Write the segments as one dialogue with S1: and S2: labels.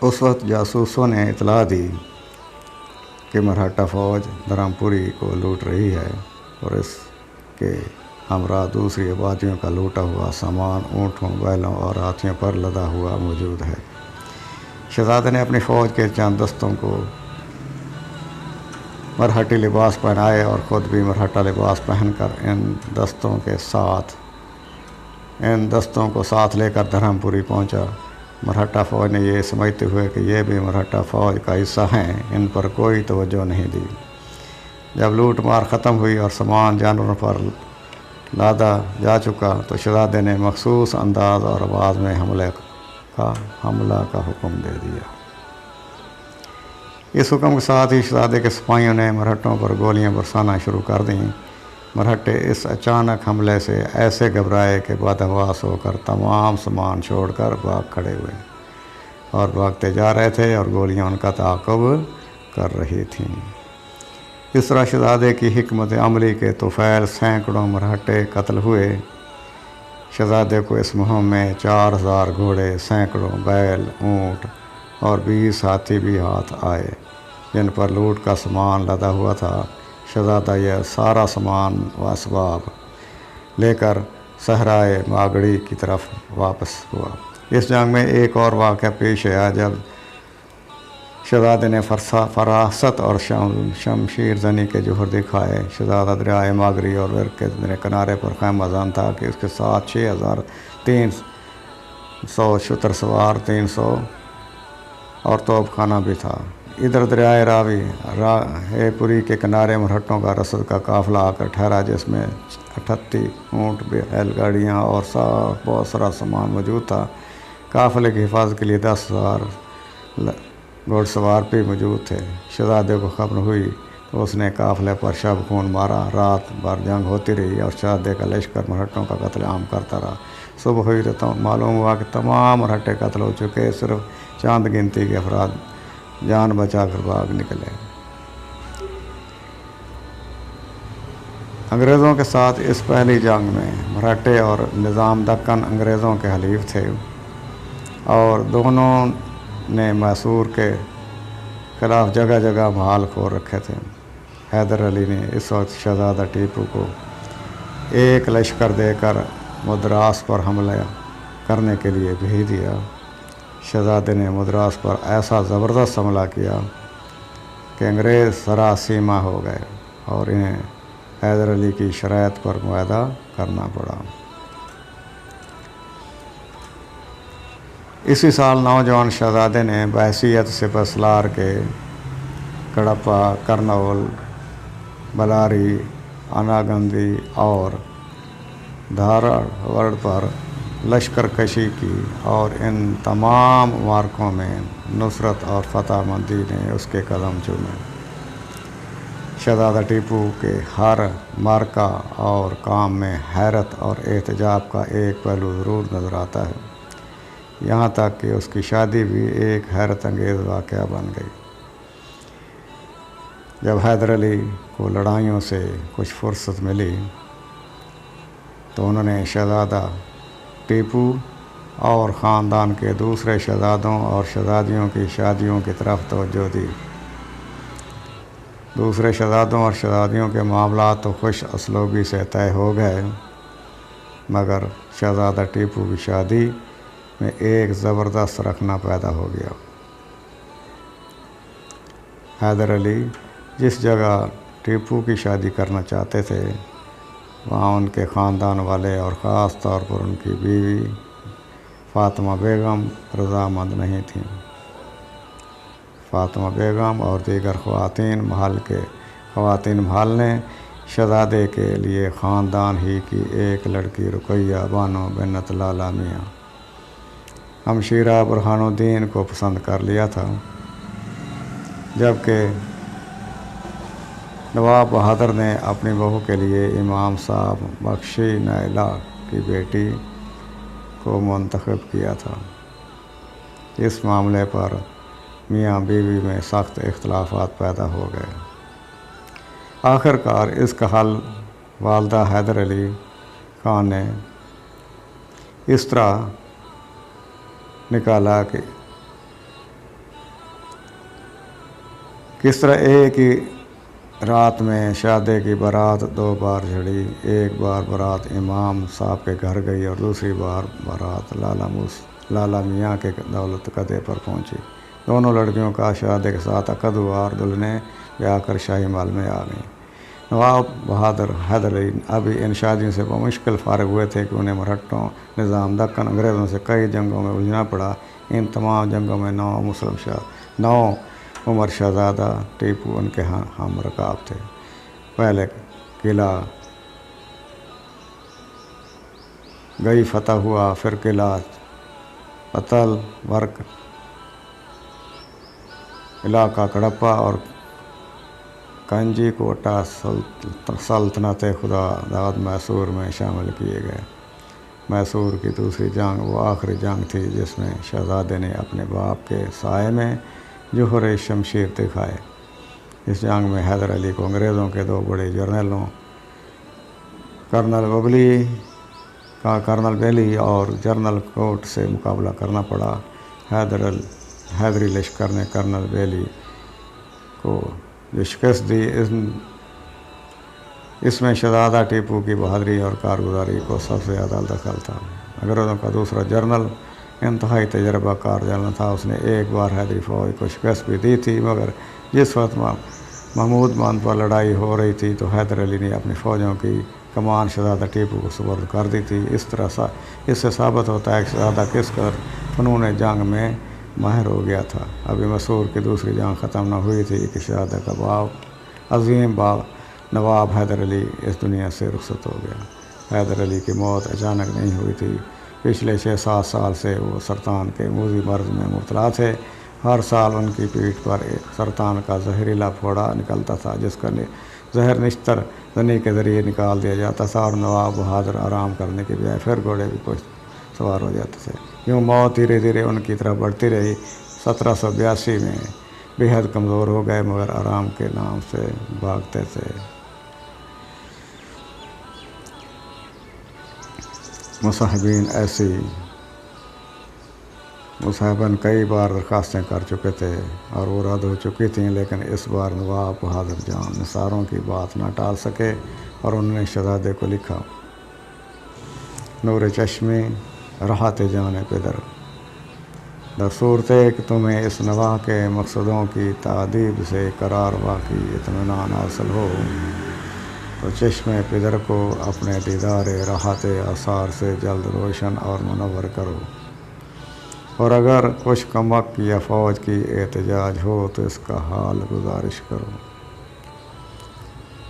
S1: उस वक्त जासूसों ने इतला दी कि मराठा फ़ौज धर्मपुरी को लूट रही है और इसके हमरा दूसरी आबादियों का लूटा हुआ सामान ऊँटों, बैलों और हाथियों पर लदा हुआ मौजूद है। शहजादे ने अपनी फ़ौज के चंद दस्तों को मरहटी लिबास पहनाए और ख़ुद भी मरहटा लिबास पहनकर इन दस्तों को साथ लेकर धर्मपुरी पहुंचा। मरहटा फ़ौज ने ये समझते हुए कि ये भी मरहटा फ़ौज का हिस्सा हैं, इन पर कोई तवज्जो नहीं दी। जब लूट मार ख़त्म हुई और सामान जानवरों पर लादा जा चुका तो शहजादे ने मखसूस अंदाज और आवाज़ में हमला का हुक्म दे दिया। इस हुक्म के साथ ही शहजादे के सिपाहियों ने मरहटों पर गोलियां बरसाना शुरू कर दीं। मरहटे इस अचानक हमले से ऐसे घबराए कि बदहवास होकर तमाम सामान छोड़कर भाग खड़े हुए और भागते जा रहे थे और गोलियां उनका ताक़ुब कर रही थीं। इस तरह शहजादे की हिकमत अमली के तोफ़ैल सैकड़ों मरहटे कत्ल हुए। शहजादे को इस मुहिम में 4000 घोड़े, सैकड़ों बैल, ऊँट और 20 हाथी भी हाथ आए, जिन पर लूट का सामान लदा हुआ था। शहजादा यह सारा सामान व असबाब लेकर सहराए मागड़ी की तरफ वापस हुआ। इस जंग में एक और वाक़या पेश आया जब शहजादे ने फरासत और शमशीर जनी के जोहर दिखाए। शहजादा दरियाए मागरी और विर के किनारे पर ख़ैमाज़ान था कि उसके साथ 6300 शुतर सवार, 300 और तोपखाना भी था। इधर दरियाए राहेपुरी के किनारे मरहटों का रसद का काफ़िला आकर ठहरा, जिसमें 38 ऊँट, बैलगाड़ियाँ और बहुत सारा सामान मौजूद था। काफ़िले की हिफाजत के लिए 10,000 घोड़सवार भी मौजूद थे। शहजादे को खबर हुई तो उसने काफ़िले पर शब खून मारा। रात भर जंग होती रही और शहजादे का लश्कर मरहटों का कत्लेआम करता रहा। सुबह हुई तो मालूम हुआ कि तमाम मरहटे कत्ल हो चुके, सिर्फ चंद गिनती के अफराद जान बचाकर भाग निकले। अंग्रेज़ों के साथ इस पहली जंग में मराठे और निज़ाम दक्कन अंग्रेज़ों के हलीफ थे और दोनों ने मैसूर के ख़िलाफ़ जगह जगह महाल खोल रखे थे। हैदर अली ने इस वक्त शहज़ादा टीपू को एक लश्कर देकर मद्रास पर हमला करने के लिए भेज दिया। शहज़ादे ने मद्रास पर ऐसा ज़बरदस्त हमला किया कि अंग्रेज़ सरासीमा हो गए और इन्हें हैदर अली की शराइत पर मुआहदा करना पड़ा। इसी साल नौजवान शहज़ादे ने बहैसियत सिपहसालार के कड़प्पा, करनौल, बलारी, अनागंदी और धारवाड़ पर लश्कर कशी की और इन तमाम मार्कों में नुसरत और फतहमंदी ने उसके कदम चूमे। शहज़ादा टीपू के हर मार्का और काम में हैरत और एहतजाब का एक पहलू ज़रूर नज़र आता है। यहाँ तक कि उसकी शादी भी एक हैरत अंगेज़ वाक़या बन गई। जब हैदर अली को लड़ाइयों से कुछ फुर्सत मिली तो उन्होंने शहज़ादा टीपू और ख़ानदान के दूसरे शहज़ादों और शहज़ादियों की शादियों की तरफ तवज्जो दी। दूसरे शहज़ादों और शहज़ादियों के मामला तो खुश असलोबी से तय हो गए, मगर शहज़ादा टीपू की शादी में एक ज़बरदस्त रखना पैदा हो गया। हैदर अली जिस जगह टीपू की शादी करना चाहते थे वहाँ उनके ख़ानदान वाले और ख़ास तौर पर उनकी बीवी फ़ातिमा बेगम रज़ामंद नहीं थीं। फ़ातिमा बेगम और दीगर ख़वातीन महल ने शहज़ादे के लिए ख़ानदान ही की एक लड़की रुक़ैया बानो बिन्नत लाला मियाँ हमशीरा बुरहानुद्दीन को पसंद कर लिया था, जबकि नवाब बहादुर ने अपनी बहू के लिए इमाम साहब बख्शी नैला की बेटी को मुंतखब किया था। इस मामले पर मियाँ बीवी में सख्त इख्तलाफात पैदा हो गए। आखिरकार इसका हल वालदा हैदर अली ख़ान ने इस तरह निकाला कि किस तरह एक ही रात में शादी की बारात 2 बार झड़ी। एक बार बारात इमाम साहब के घर गई और दूसरी बार बारात लाला मियाँ के दौलत कदे पर पहुंची। दोनों लड़कियों का शादी के साथ अकद हुआ और दुल्हनें ब्याह कर शाही महल में आ गईं। नवाब बहादुर हैदर अली अभी इन शादियों से मुश्किल फारग हुए थे कि उन्हें मरहट्टों निज़ाम दक्कन अंग्रेज़ों से कई जंगों में उलझना पड़ा। इन तमाम जंगों में 9 उमर शहज़ादा टीपू उनके हम रकाब थे। पहले किला गई फतह हुआ, फिर किला पतल वर्क इलाका कड़प्पा और कंजी कोटा सल्तनत खुदादाद मैसूर में शामिल किए गए। मैसूर की दूसरी जंग वो आखिरी जंग थी जिसमें शहज़ादे ने अपने बाप के साए में जोहर शमशीर दिखाए। इस जंग में हैदर अली को अंग्रेज़ों के 2 बड़े जर्नलों कर्नल बेली और जनरल कोट से मुकाबला करना पड़ा। हैदरी लश्कर ने कर्नल बेली को जो शिकस्त दी, इसमें शहज़ादा टीपू की बहादुरी और कारगुजारी को सबसे ज़्यादा दखल था। अंग्रेज़ों का दूसरा जनरल इंतहाई तजर्बाकार जनरल था। उसने एक बार हैदरी फ़ौज को शिकस्त भी दी थी, मगर जिस वक्त महमूद बांध पर लड़ाई हो रही थी तो हैदर अली ने अपनी फ़ौजों की कमान शहज़ादा टीपू को सुपुर्द कर दी थी। इससे साबित होता है कि शहज़ादा किस कदर फ़नून जंग में माहिर हो गया था। अभी मैसूर की दूसरी जंग ख़त्म न हुई थी कि शहज़ादा का बाप अजीम नवाब हैदर अली इस दुनिया से रुखसत हो गया। हैदर अली की मौत अचानक नहीं हुई थी। पिछले 6-7 साल से वो सरतान के मूजी मर्ज में मुब्तला थे। हर साल उनकी पीठ पर एक सरतान का जहरीला फोड़ा निकलता था, जिसका जहर निश्तर जनी के ज़रिए निकाल दिया जाता था और नवाब बहादुर आराम करने के बजाय फिर घोड़े भी कुछ सवार हो जाते थे। यूँ मौत धीरे धीरे उनकी तरफ बढ़ती रही। 1782 में बेहद कमज़ोर हो गए, मगर आराम के नाम से भागते थे। मुसाहिबन कई बार दरखास्तें कर चुके थे और वो रद्द हो चुकी थीं, लेकिन इस बार नवाब बहादुर जान निसारों की बात ना टाल सके और उन्होंने शहज़ादे को लिखा, नूर चश्मे राहत जाने पेदर दरसूरते कि तुम्हें इस नवाह के मकसदों की तादीब से करार वाक़ई इत्मीनान हासिल हो तो चश्मे पिदर को अपने दीदार राहत आसार से जल्द रोशन और मुनव्वर करो, और अगर कुछ कमक या फ़ौज की एहतजाज हो तो इसका हाल गुजारिश करो।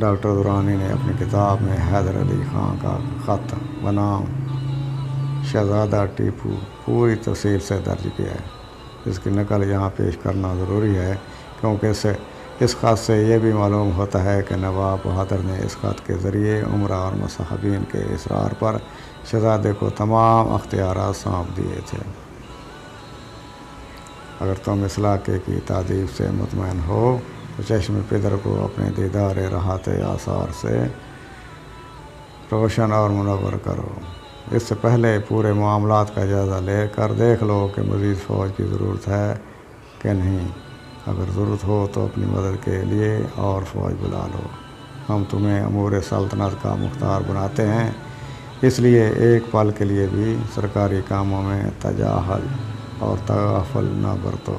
S1: डॉक्टर दुरानी ने अपनी किताब में हैदर अली ख़ान का ख़त बनाम शहज़ादा टीपू पूरी तफसील से दर्ज किया है। इसकी नकल यहाँ पेश करना ज़रूरी है, क्योंकि इस ख़त से यह भी मालूम होता है कि नवाब बहादुर ने इस ख़त के ज़रिए उमरा और मुसाहिबीन के इसरार पर शहज़ादे को तमाम अख्तियारात सौंप दिए थे। अगर तुम इस इलाके की तादीब से मुतमईन हो तो चश्म पिदर को अपने दीदार राहत आसार से रोशन और मुनव्वर करो। इससे पहले पूरे मामलात का जायज़ा लेकर देख लो कि मज़ीद फ़ौज की ज़रूरत है कि नहीं। अगर ज़रूरत हो तो अपनी मदद के लिए और फ़ौज बुला लो। हम तुम्हें अमूर सल्तनत का मुख्तार बनाते हैं, इसलिए एक पल के लिए भी सरकारी कामों में तजाहल और तगाफल न बरतो।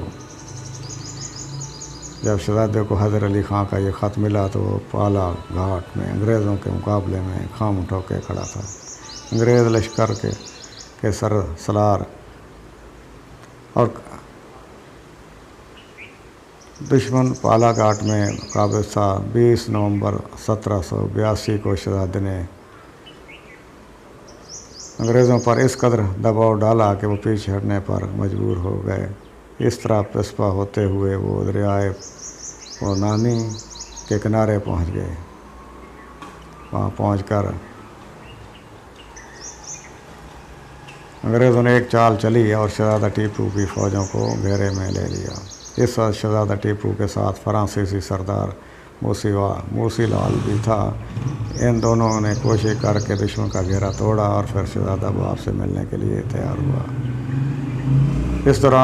S1: जब शहज़ादे को हैदर अली ख़ान का ये ख़त मिला तो वो पाला घाट में अंग्रेज़ों के मुकाबले में खाम ठोके खड़ा था। अंग्रेज़ लश्कर के सरसलार और दुश्मन पाला घाट में काबिज़ था। 20 नवंबर 1782 को शहज़ादे ने अंग्रेज़ों पर इस कदर दबाव डाला कि वो पीछे हटने पर मजबूर हो गए। इस तरह पिस्पा होते हुए वो दरियाए नानी के किनारे पहुंच गए। वहाँ पहुंचकर अंग्रेज़ों ने एक चाल चली और शहज़ादा टीपू की फ़ौजों को घेरे में ले लिया। इस वक्त शहज़ादा टीपू के साथ फ्रांसीसी सरदार मूसीलाल भी था। इन दोनों ने कोशिश करके दुश्मन का घेरा तोड़ा और फिर शहज़ादा बाप से मिलने के लिए तैयार हुआ। इस दौरान